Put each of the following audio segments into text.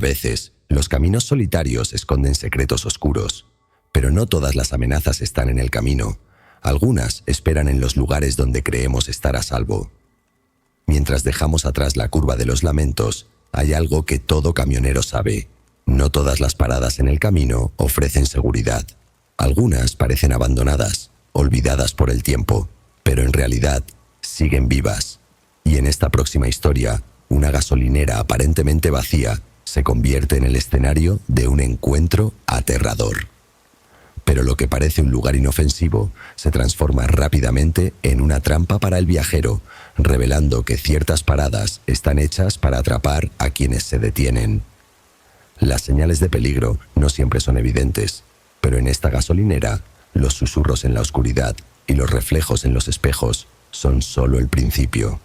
veces, los caminos solitarios esconden secretos oscuros, pero no todas las amenazas están en el camino. Algunas esperan en los lugares donde creemos estar a salvo. Mientras dejamos atrás la curva de los lamentos, hay algo que todo camionero sabe. No todas las paradas en el camino ofrecen seguridad. Algunas parecen abandonadas, olvidadas por el tiempo, pero en realidad siguen vivas. Y en esta próxima historia, una gasolinera aparentemente vacía se convierte en el escenario de un encuentro aterrador. Pero lo que parece un lugar inofensivo se transforma rápidamente en una trampa para el viajero, revelando que ciertas paradas están hechas para atrapar a quienes se detienen. Las señales de peligro no siempre son evidentes, pero en esta gasolinera, los susurros en la oscuridad y los reflejos en los espejos son solo el principio.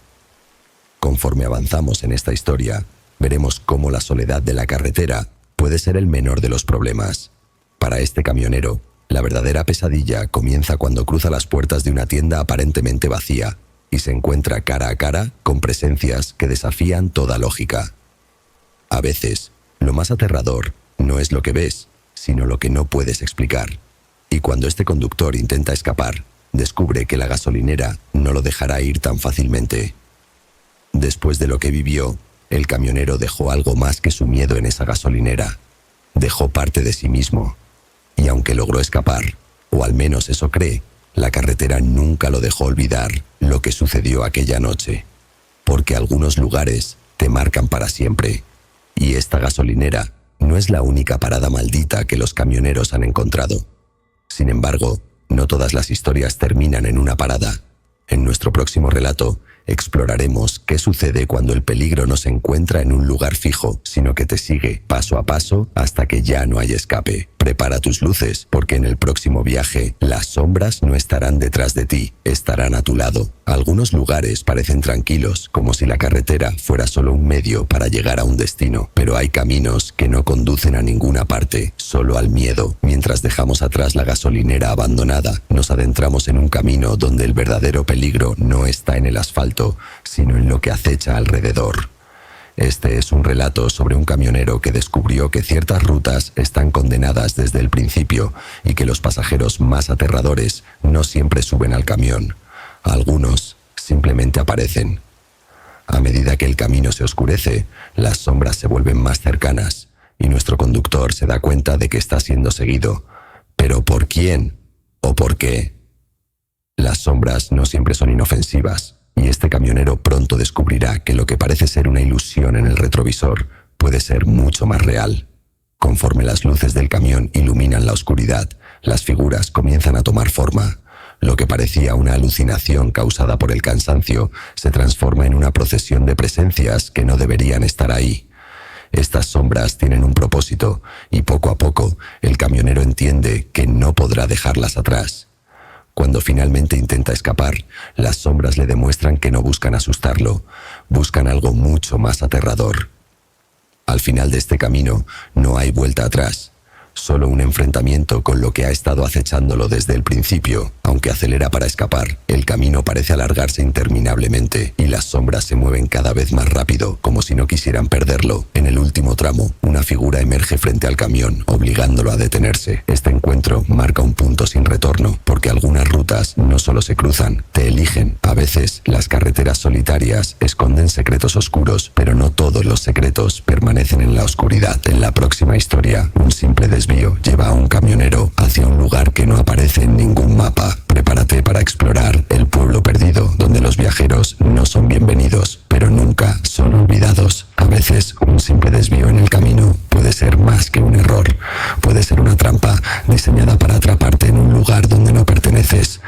Conforme avanzamos en esta historia, veremos cómo la soledad de la carretera puede ser el menor de los problemas. Para este camionero, la verdadera pesadilla comienza cuando cruza las puertas de una tienda aparentemente vacía y se encuentra cara a cara con presencias que desafían toda lógica. A veces, lo más aterrador no es lo que ves, sino lo que no puedes explicar. Y cuando este conductor intenta escapar, descubre que la gasolinera no lo dejará ir tan fácilmente. Después de lo que vivió, el camionero dejó algo más que su miedo en esa gasolinera. Dejó parte de sí mismo. Y aunque logró escapar, o al menos eso cree, la carretera nunca lo dejó olvidar lo que sucedió aquella noche. Porque algunos lugares te marcan para siempre. Y esta gasolinera no es la única parada maldita que los camioneros han encontrado. Sin embargo, no todas las historias terminan en una parada. En nuestro próximo relato, exploraremos qué sucede cuando el peligro no se encuentra en un lugar fijo, sino que te sigue paso a paso hasta que ya no hay escape. Prepara tus luces, porque en el próximo viaje, las sombras no estarán detrás de ti, estarán a tu lado. Algunos lugares parecen tranquilos, como si la carretera fuera solo un medio para llegar a un destino, pero hay caminos que no conducen a ninguna parte, solo al miedo. Mientras dejamos atrás la gasolinera abandonada, nos adentramos en un camino donde el verdadero peligro no está en el asfalto, sino en lo que acecha alrededor. Este es un relato sobre un camionero que descubrió que ciertas rutas están condenadas desde el principio y que los pasajeros más aterradores no siempre suben al camión. Algunos simplemente aparecen. A medida que el camino se oscurece, las sombras se vuelven más cercanas y nuestro conductor se da cuenta de que está siendo seguido. ¿Pero por quién? ¿O por qué? Las sombras no siempre son inofensivas. Y este camionero pronto descubrirá que lo que parece ser una ilusión en el retrovisor puede ser mucho más real. Conforme las luces del camión iluminan la oscuridad, las figuras comienzan a tomar forma. Lo que parecía una alucinación causada por el cansancio se transforma en una procesión de presencias que no deberían estar ahí. Estas sombras tienen un propósito y poco a poco el camionero entiende que no podrá dejarlas atrás. Cuando finalmente intenta escapar, las sombras le demuestran que no buscan asustarlo, buscan algo mucho más aterrador. Al final de este camino no hay vuelta atrás, solo un enfrentamiento con lo que ha estado acechándolo desde el principio. Aunque acelera para escapar, el camino parece alargarse interminablemente y las sombras se mueven cada vez más rápido, como si no quisieran perderlo. En el último tramo, una figura emerge frente al camión, obligándolo a detenerse. Este encuentro marca un punto sin retorno, porque algunas rutas no solo se cruzan, te eligen. A veces, las carreteras solitarias esconden secretos oscuros, pero no todos los secretos permanecen en la oscuridad. En la próxima historia, un simple desvío lleva a un camionero hacia un lugar que no aparece en ningún mapa. Prepárate para explorar el pueblo perdido, donde los viajeros no son bienvenidos, pero nunca son olvidados. A veces, un simple desvío en el camino puede ser más que un error. Puede ser una trampa diseñada para atraparte en un lugar donde no perteneces.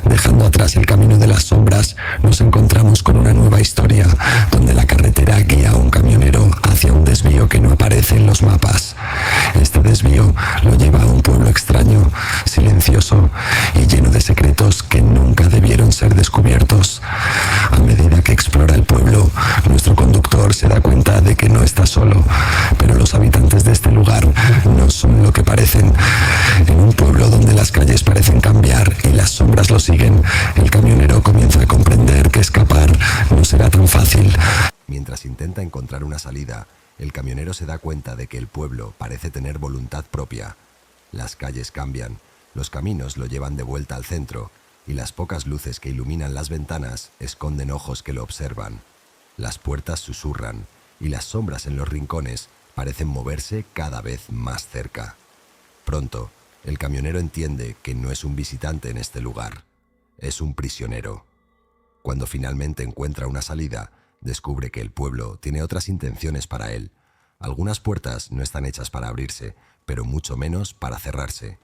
Dejando atrás el camino de las sombras, nos encontramos con una nueva historia, donde la carretera guía a un camionero hacia un desvío que no aparece en los mapas. Este desvío lo lleva a un pueblo extraño, silencioso y lleno de secretos que nunca debieron ser descubiertos. A medida que explora el pueblo, nuestro conductor se da cuenta de que no está solo, pero los habitantes de este lugar no son lo que parecen. En un pueblo donde las calles parecen cambiar y las sombras lo siguen, el camionero comienza a comprender que escapar no será tan fácil. Mientras intenta encontrar una salida, el camionero se da cuenta de que el pueblo parece tener voluntad propia. Las calles cambian, los caminos lo llevan de vuelta al centro, y las pocas luces que iluminan las ventanas esconden ojos que lo observan. Las puertas susurran, y las sombras en los rincones parecen moverse cada vez más cerca. Pronto, el camionero entiende que no es un visitante en este lugar, es un prisionero. Cuando finalmente encuentra una salida, descubre que el pueblo tiene otras intenciones para él. Algunas puertas no están hechas para abrirse, pero mucho menos para cerrarse.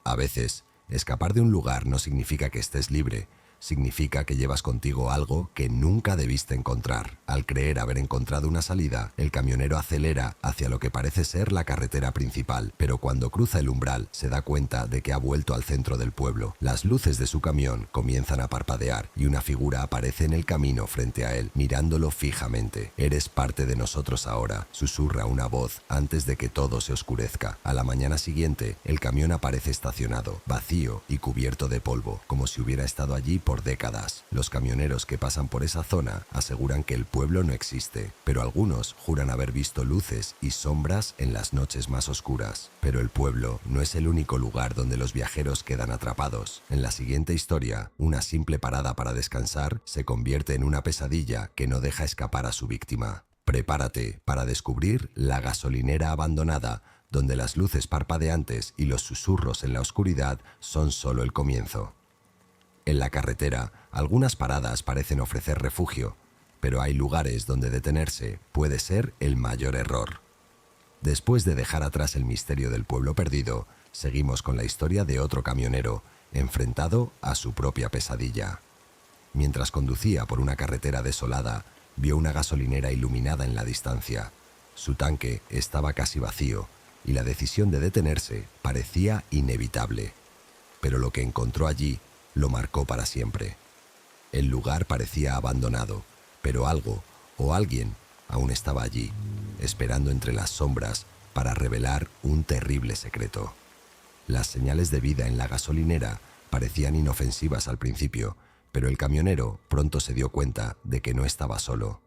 A veces, escapar de un lugar no significa que estés libre, significa que llevas contigo algo que nunca debiste encontrar. Al creer haber encontrado una salida, el camionero acelera hacia lo que parece ser la carretera principal, pero cuando cruza el umbral se da cuenta de que ha vuelto al centro del pueblo. Las luces de su camión comienzan a parpadear y una figura aparece en el camino frente a él, mirándolo fijamente. «Eres parte de nosotros ahora», susurra una voz antes de que todo se oscurezca. A la mañana siguiente, el camión aparece estacionado, vacío y cubierto de polvo, como si hubiera estado allí por décadas. Los camioneros que pasan por esa zona aseguran que el pueblo no existe, pero algunos juran haber visto luces y sombras en las noches más oscuras. Pero el pueblo no es el único lugar donde los viajeros quedan atrapados. En la siguiente historia, una simple parada para descansar se convierte en una pesadilla que no deja escapar a su víctima. Prepárate para descubrir la gasolinera abandonada, donde las luces parpadeantes y los susurros en la oscuridad son solo el comienzo. En la carretera, algunas paradas parecen ofrecer refugio, pero hay lugares donde detenerse puede ser el mayor error. Después de dejar atrás el misterio del pueblo perdido, seguimos con la historia de otro camionero, enfrentado a su propia pesadilla. Mientras conducía por una carretera desolada, vio una gasolinera iluminada en la distancia. Su tanque estaba casi vacío, y la decisión de detenerse parecía inevitable. Pero lo que encontró allí lo marcó para siempre. El lugar parecía abandonado, pero algo o alguien aún estaba allí, esperando entre las sombras para revelar un terrible secreto. Las señales de vida en la gasolinera parecían inofensivas al principio, pero el camionero pronto se dio cuenta de que no estaba solo.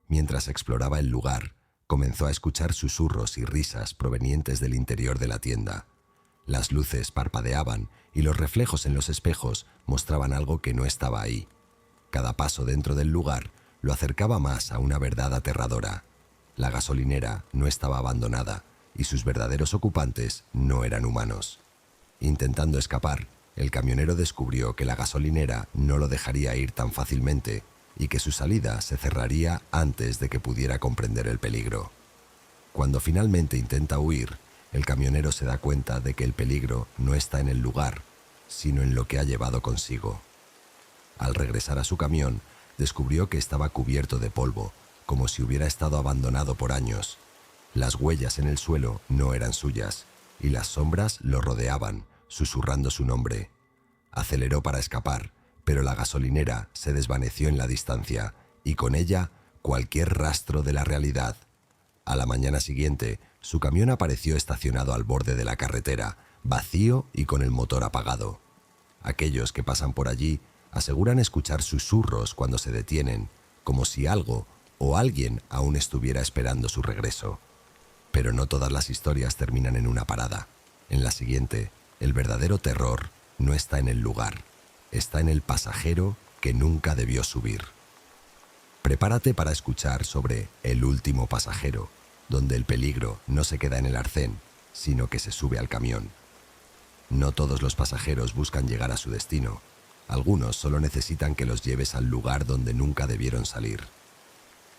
Mientras exploraba el lugar, comenzó a escuchar susurros y risas provenientes del interior de la tienda. Las luces parpadeaban y los reflejos en los espejos mostraban algo que no estaba ahí. Cada paso dentro del lugar lo acercaba más a una verdad aterradora. La gasolinera no estaba abandonada y sus verdaderos ocupantes no eran humanos. Intentando escapar, el camionero descubrió que la gasolinera no lo dejaría ir tan fácilmente y que su salida se cerraría antes de que pudiera comprender el peligro. Cuando finalmente intenta huir, el camionero se da cuenta de que el peligro no está en el lugar, sino en lo que ha llevado consigo. Al regresar a su camión, descubrió que estaba cubierto de polvo, como si hubiera estado abandonado por años. Las huellas en el suelo no eran suyas, y las sombras lo rodeaban, susurrando su nombre. Aceleró para escapar, pero la gasolinera se desvaneció en la distancia, y con ella cualquier rastro de la realidad. A la mañana siguiente, su camión apareció estacionado al borde de la carretera, vacío y con el motor apagado. Aquellos que pasan por allí aseguran escuchar susurros cuando se detienen, como si algo o alguien aún estuviera esperando su regreso. Pero no todas las historias terminan en una parada. En la siguiente, el verdadero terror no está en el lugar, está en el pasajero que nunca debió subir. Prepárate para escuchar sobre El último pasajero, donde el peligro no se queda en el arcén, sino que se sube al camión. No todos los pasajeros buscan llegar a su destino. Algunos solo necesitan que los lleves al lugar donde nunca debieron salir.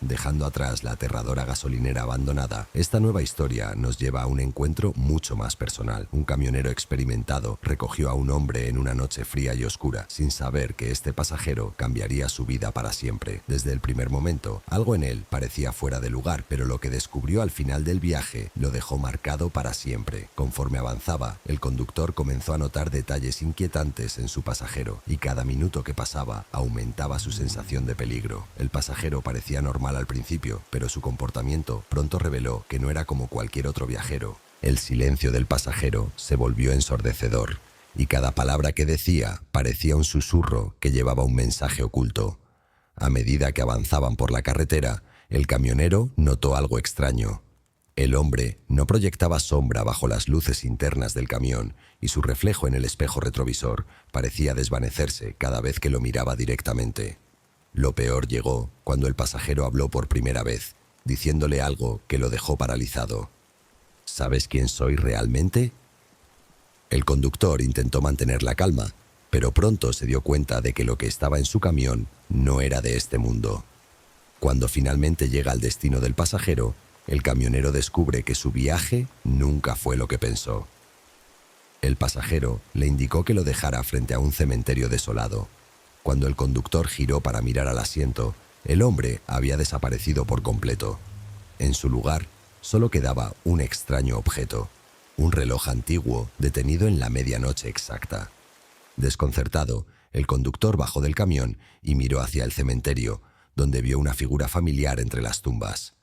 Dejando atrás la aterradora gasolinera abandonada, esta nueva historia nos lleva a un encuentro mucho más personal. Un camionero experimentado recogió a un hombre en una noche fría y oscura, sin saber que este pasajero cambiaría su vida para siempre. Desde el primer momento, algo en él parecía fuera de lugar, pero lo que descubrió al final del viaje lo dejó marcado para siempre. Conforme avanzaba, el conductor comenzó a notar detalles inquietantes en su pasajero, y cada minuto que pasaba aumentaba su sensación de peligro. El pasajero parecía normal al principio, pero su comportamiento pronto reveló que no era como cualquier otro viajero. El silencio del pasajero se volvió ensordecedor, y cada palabra que decía parecía un susurro que llevaba un mensaje oculto. A medida que avanzaban por la carretera, El camionero notó algo extraño. El hombre no proyectaba sombra bajo las luces internas del camión y su reflejo en el espejo retrovisor parecía desvanecerse cada vez que lo miraba directamente. Lo peor llegó cuando el pasajero habló por primera vez, diciéndole algo que lo dejó paralizado. ¿Sabes quién soy realmente? El conductor intentó mantener la calma, pero pronto se dio cuenta de que lo que estaba en su camión no era de este mundo. Cuando finalmente llega al destino del pasajero, el camionero descubre que su viaje nunca fue lo que pensó. El pasajero le indicó que lo dejara frente a un cementerio desolado. Cuando el conductor giró para mirar al asiento, el hombre había desaparecido por completo. En su lugar, solo quedaba un extraño objeto, un reloj antiguo detenido en la medianoche exacta. Desconcertado, el conductor bajó del camión y miró hacia el cementerio, donde vio una figura familiar entre las tumbas.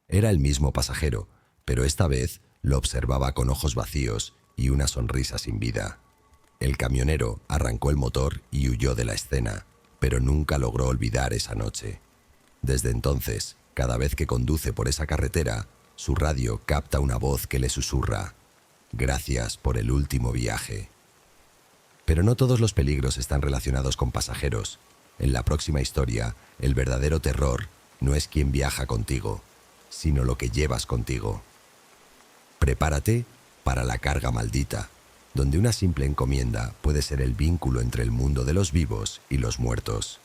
Era el mismo pasajero, pero esta vez lo observaba con ojos vacíos y una sonrisa sin vida. El camionero arrancó el motor y huyó de la escena, pero nunca logró olvidar esa noche. Desde entonces, cada vez que conduce por esa carretera, su radio capta una voz que le susurra: «Gracias por el último viaje». Pero no todos los peligros están relacionados con pasajeros. En la próxima historia, el verdadero terror no es quien viaja contigo, sino lo que llevas contigo. Prepárate para la carga maldita, donde una simple encomienda puede ser el vínculo entre el mundo de los vivos y los muertos.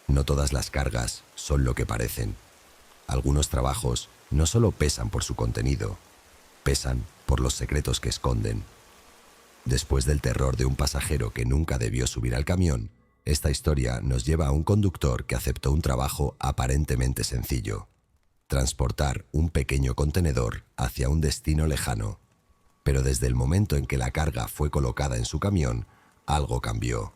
No todas las cargas son lo que parecen. Algunos trabajos no solo pesan por su contenido, pesan por los secretos que esconden. Después del terror de un pasajero que nunca debió subir al camión, esta historia nos lleva a un conductor que aceptó un trabajo aparentemente sencillo: transportar un pequeño contenedor hacia un destino lejano. Pero desde el momento en que la carga fue colocada en su camión, algo cambió.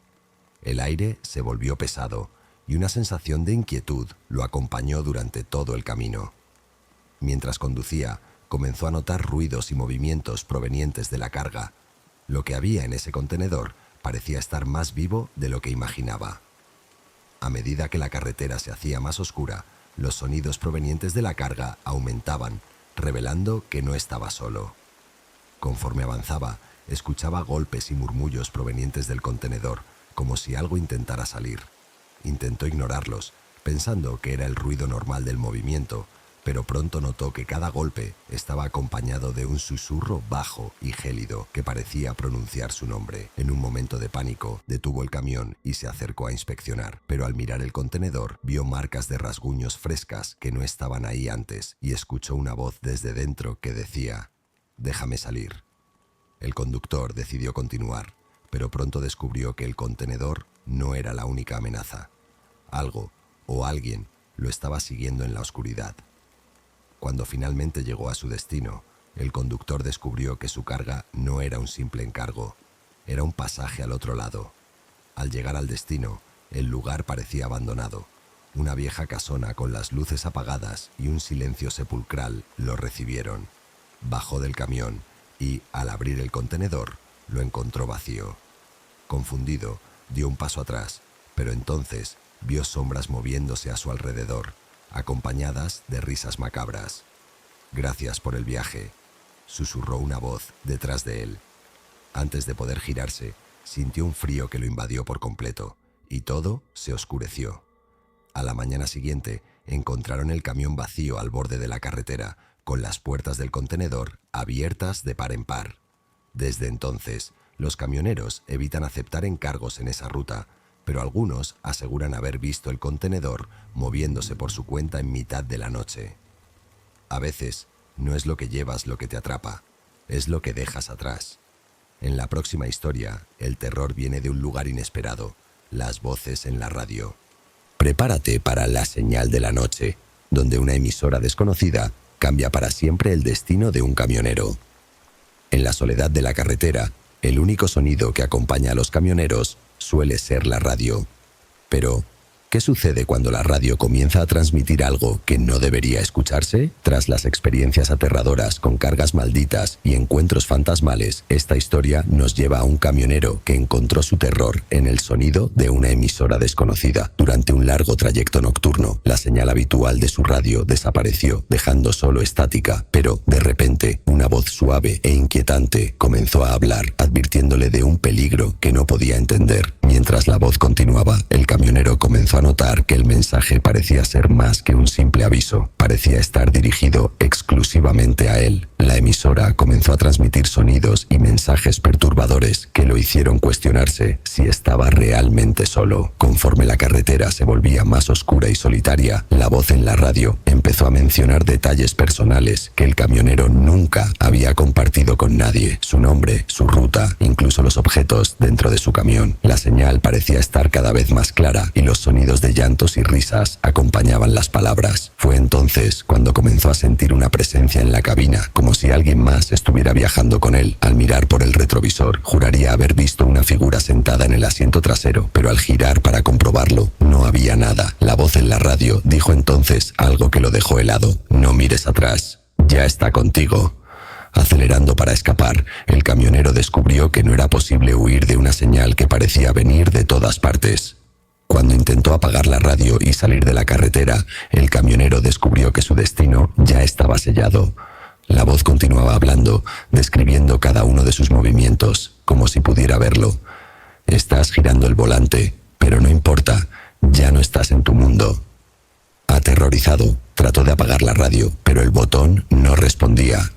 El aire se volvió pesado y una sensación de inquietud lo acompañó durante todo el camino. Mientras conducía, comenzó a notar ruidos y movimientos provenientes de la carga. Lo que había en ese contenedor parecía estar más vivo de lo que imaginaba. A medida que la carretera se hacía más oscura, los sonidos provenientes de la carga aumentaban, revelando que no estaba solo. Conforme avanzaba, escuchaba golpes y murmullos provenientes del contenedor, como si algo intentara salir. Intentó ignorarlos, pensando que era el ruido normal del movimiento, pero pronto notó que cada golpe estaba acompañado de un susurro bajo y gélido que parecía pronunciar su nombre. En un momento de pánico, detuvo el camión y se acercó a inspeccionar, pero al mirar el contenedor, vio marcas de rasguños frescas que no estaban ahí antes y escuchó una voz desde dentro que decía: «Déjame salir». El conductor decidió continuar, pero pronto descubrió que el contenedor no era la única amenaza. Algo o alguien lo estaba siguiendo en la oscuridad. Cuando finalmente llegó a su destino, el conductor descubrió que su carga no era un simple encargo, era un pasaje al otro lado. Al llegar al destino, el lugar parecía abandonado. Una vieja casona con las luces apagadas y un silencio sepulcral lo recibieron. Bajó del camión y, al abrir el contenedor, lo encontró vacío. Confundido, dio un paso atrás, pero entonces vio sombras moviéndose a su alrededor, acompañadas de risas macabras. «Gracias por el viaje», susurró una voz detrás de él. Antes de poder girarse, sintió un frío que lo invadió por completo, y todo se oscureció. A la mañana siguiente, encontraron el camión vacío al borde de la carretera, con las puertas del contenedor abiertas de par en par. Desde entonces, los camioneros evitan aceptar encargos en esa ruta, pero algunos aseguran haber visto el contenedor moviéndose por su cuenta en mitad de la noche. A veces, no es lo que llevas lo que te atrapa, es lo que dejas atrás. En la próxima historia, el terror viene de un lugar inesperado, las voces en la radio. Prepárate para La Señal de la Noche, donde una emisora desconocida cambia para siempre el destino de un camionero. En la soledad de la carretera, el único sonido que acompaña a los camioneros suele ser la radio. Pero, ¿Qué sucede cuando la radio comienza a transmitir algo que no debería escucharse? Tras las experiencias aterradoras con cargas malditas y encuentros fantasmales, esta historia nos lleva a un camionero que encontró su terror en el sonido de una emisora desconocida. Durante un largo trayecto nocturno, la señal habitual de su radio desapareció, dejando solo estática, pero de repente una voz suave e inquietante comenzó a hablar, advirtiéndole de un peligro que no podía entender. Mientras la voz continuaba, el camionero comenzó a notar que el mensaje parecía ser más que un simple aviso. Parecía estar dirigido exclusivamente a él. La emisora comenzó a transmitir sonidos y mensajes perturbadores que lo hicieron cuestionarse si estaba realmente solo. Conforme la carretera se volvía más oscura y solitaria, la voz en la radio empezó a mencionar detalles personales que el camionero nunca había compartido con nadie: su nombre, su ruta, incluso los objetos dentro de su camión. La señal parecía estar cada vez más clara y los sonidos de llantos y risas acompañaban las palabras. Fue entonces cuando comenzó a sentir una presencia en la cabina, como si alguien más estuviera viajando con él. Al mirar por el retrovisor, juraría haber visto una figura sentada en el asiento trasero, pero al girar para comprobarlo, no había nada. La voz en la radio dijo entonces algo que lo dejó helado: no mires atrás, ya está contigo. Acelerando para escapar, el camionero descubrió que no era posible huir de una señal que parecía venir de todas partes. Cuando intentó apagar la radio y salir de la carretera, el camionero descubrió que su destino ya estaba sellado. La voz continuaba hablando, describiendo cada uno de sus movimientos, como si pudiera verlo. Estás girando el volante, pero no importa, ya no estás en tu mundo. Aterrorizado, trató de apagar la radio, pero el botón no respondía.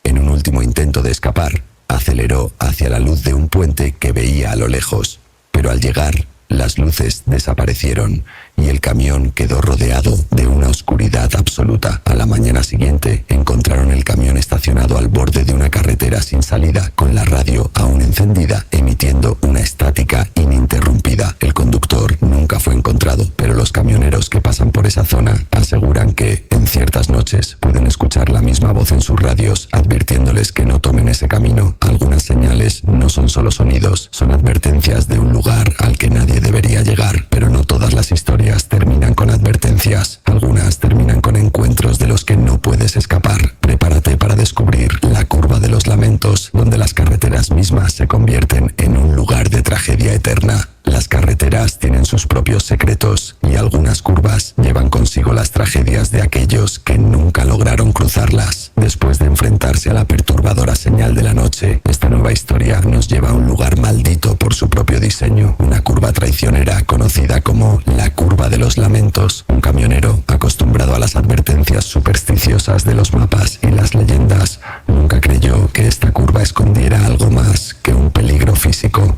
En un último intento de escapar, aceleró hacia la luz de un puente que veía a lo lejos, pero al llegar, las luces desaparecieron y el camión quedó rodeado de una oscuridad absoluta. A la mañana siguiente, encontraron el camión estacionado al borde de una carretera sin salida, con la radio aún encendida, emitiendo una estática ininterrumpida. El conductor nunca fue encontrado, pero los camioneros que pasan por esa zona aseguran que, en ciertas noches, pueden escuchar la misma voz en sus radios, advirtiéndoles que no tomen ese camino. Algunas señales no son solo sonidos, son advertencias de un lugar al que nadie debería llegar, pero no todas las historias terminan con advertencias. Algunas terminan con encuentros de los que no puedes escapar. Prepárate para descubrir la curva de los lamentos, donde las carreteras mismas se convierten en un lugar de tragedia eterna. Las carreteras tienen sus propios secretos y algunas curvas llevan consigo las tragedias de aquellos que nunca lograron cruzarlas. Después de enfrentarse a la perturbadora señal de la noche, esta nueva historia nos lleva a un lugar maldito por su propio diseño, una curva traicionera conocida como la curva de los lamentos. Un camionero, acostumbrado a las advertencias supersticiosas de los mapas y las leyendas, nunca creyó que esta curva escondiera algo más que un peligro físico,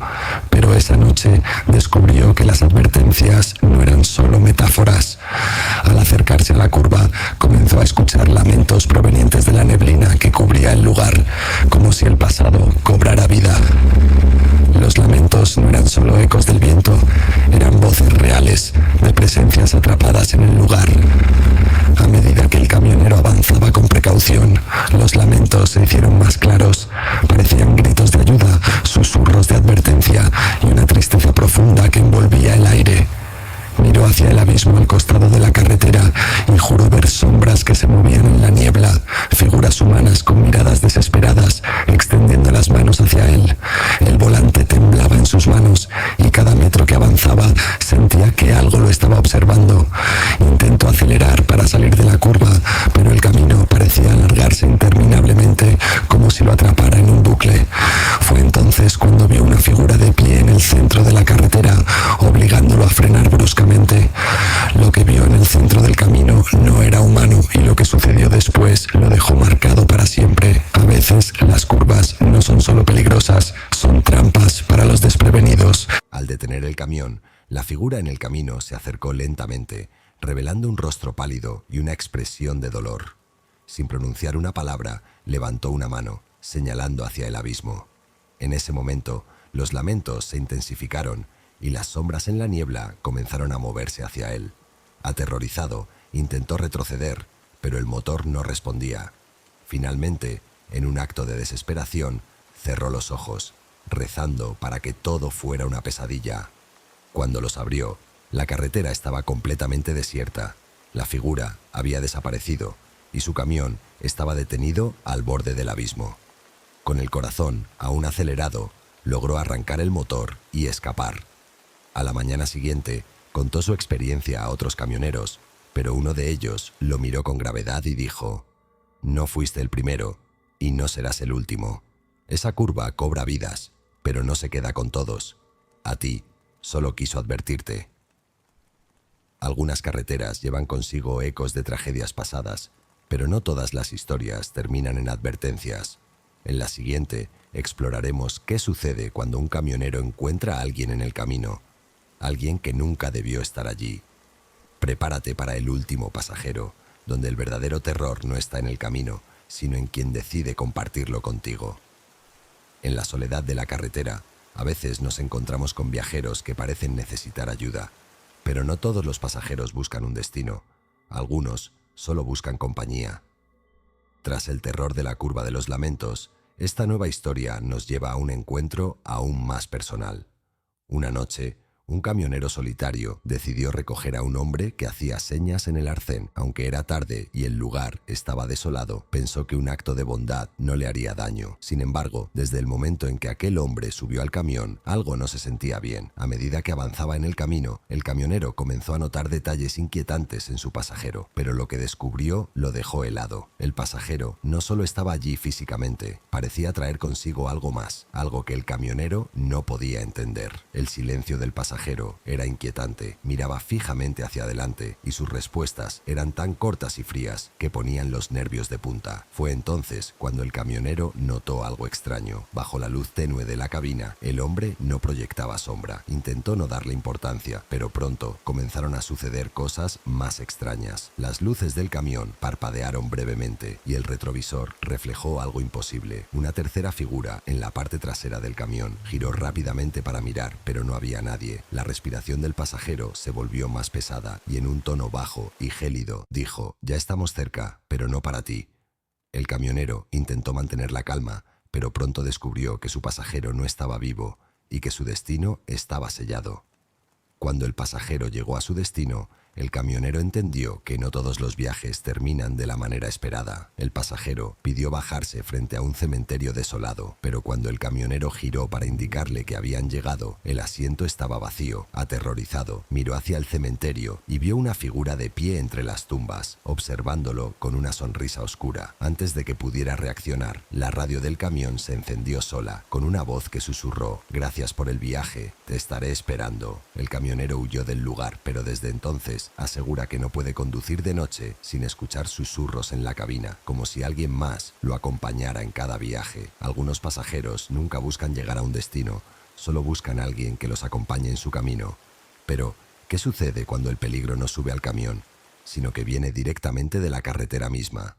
pero esa noche descubrió que las advertencias no eran solo metáforas. Al acercarse a la curva, comenzó a escuchar lamentos provenientes de la neblina que cubría el lugar, como si el pasado cobrara vida. Los lamentos no eran solo ecos del viento, eran voces reales de presencias atrapadas en el lugar. A medida que el camionero avanzaba con precaución, los lamentos se hicieron más claros. Parecían gritos de ayuda, susurros de advertencia y una tristeza profunda que envolvía el aire. Miró hacia el abismo al costado de la carretera y juró ver sombras que se movían en la niebla, figuras humanas con miradas desesperadas, extendiendo las manos hacia él. El volante temblaba en sus manos y cada metro que avanzaba sentía que algo lo estaba observando. Intentó acelerar para salir de la curva, pero el camino parecía alargarse interminablemente, como si lo atrapara en un bucle. Fue entonces cuando vio una figura de pie en el centro de la carretera, obligándolo a frenar bruscamente. Lo que vio en el centro del camino no era humano y lo que sucedió después lo dejó marcado para siempre. A veces las curvas no son solo peligrosas, son trampas para los desprevenidos. Al detener el camión, la figura en el camino se acercó lentamente, revelando un rostro pálido y una expresión de dolor. Sin pronunciar una palabra, levantó una mano, señalando hacia el abismo. En ese momento, los lamentos se intensificaron y las sombras en la niebla comenzaron a moverse hacia él. Aterrorizado, intentó retroceder, pero el motor no respondía. Finalmente, en un acto de desesperación, cerró los ojos, rezando para que todo fuera una pesadilla. Cuando los abrió, La carretera estaba completamente desierta. La figura había desaparecido y su camión estaba detenido al borde del abismo. Con el corazón aún acelerado, logró arrancar el motor y escapar. A la mañana siguiente, contó su experiencia a otros camioneros, pero uno de ellos lo miró con gravedad y dijo: «No fuiste el primero y no serás el último. Esa curva cobra vidas, pero no se queda con todos. A ti solo quiso advertirte». Algunas carreteras llevan consigo ecos de tragedias pasadas, pero no todas las historias terminan en advertencias. En la siguiente, exploraremos qué sucede cuando un camionero encuentra a alguien en el camino, alguien que nunca debió estar allí. Prepárate para el último pasajero, donde el verdadero terror no está en el camino, sino en quien decide compartirlo contigo. En la soledad de la carretera, a veces nos encontramos con viajeros que parecen necesitar ayuda, pero no todos los pasajeros buscan un destino. Algunos solo buscan compañía. Tras el terror de la curva de los lamentos, esta nueva historia nos lleva a un encuentro aún más personal. Una noche, un camionero solitario decidió recoger a un hombre que hacía señas en el arcén. Aunque era tarde y el lugar estaba desolado, pensó que un acto de bondad no le haría daño. Sin embargo, desde el momento en que aquel hombre subió al camión, algo no se sentía bien. A medida que avanzaba en el camino, el camionero comenzó a notar detalles inquietantes en su pasajero, pero lo que descubrió lo dejó helado. El pasajero no solo estaba allí físicamente, parecía traer consigo algo más, algo que el camionero no podía entender. El silencio del pasajero era inquietante, miraba fijamente hacia adelante y sus respuestas eran tan cortas y frías que ponían los nervios de punta. Fue entonces cuando el camionero notó algo extraño. Bajo la luz tenue de la cabina, el hombre no proyectaba sombra. Intentó no darle importancia, pero pronto comenzaron a suceder cosas más extrañas. Las luces del camión parpadearon brevemente y el retrovisor reflejó algo imposible. Una tercera figura en la parte trasera del camión giró rápidamente para mirar, pero no había nadie. La respiración del pasajero se volvió más pesada y en un tono bajo y gélido dijo: «Ya estamos cerca, pero no para ti». El camionero intentó mantener la calma, pero pronto descubrió que su pasajero no estaba vivo y que su destino estaba sellado. Cuando el pasajero llegó a su destino, el camionero entendió que no todos los viajes terminan de la manera esperada. El pasajero pidió bajarse frente a un cementerio desolado, pero cuando el camionero giró para indicarle que habían llegado, el asiento estaba vacío. Aterrorizado, miró hacia el cementerio y vio una figura de pie entre las tumbas, observándolo con una sonrisa oscura. Antes de que pudiera reaccionar, la radio del camión se encendió sola, con una voz que susurró: «Gracias por el viaje, te estaré esperando». El camionero huyó del lugar, pero desde entonces asegura que no puede conducir de noche sin escuchar susurros en la cabina, como si alguien más lo acompañara en cada viaje. Algunos pasajeros nunca buscan llegar a un destino, solo buscan a alguien que los acompañe en su camino. Pero, ¿qué sucede cuando el peligro no sube al camión, sino que viene directamente de la carretera misma?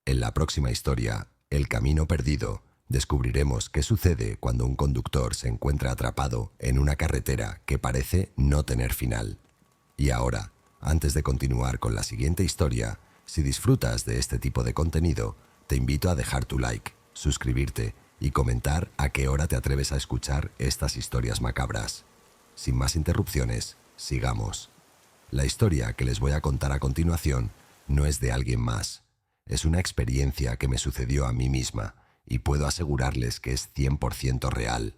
En la próxima historia, El camino perdido, descubriremos qué sucede cuando un conductor se encuentra atrapado en una carretera que parece no tener final. Y ahora, antes de continuar con la siguiente historia, si disfrutas de este tipo de contenido, te invito a dejar tu like, suscribirte y comentar a qué hora te atreves a escuchar estas historias macabras. Sin más interrupciones, sigamos. La historia que les voy a contar a continuación no es de alguien más. Es una experiencia que me sucedió a mí misma y puedo asegurarles que es 100% real.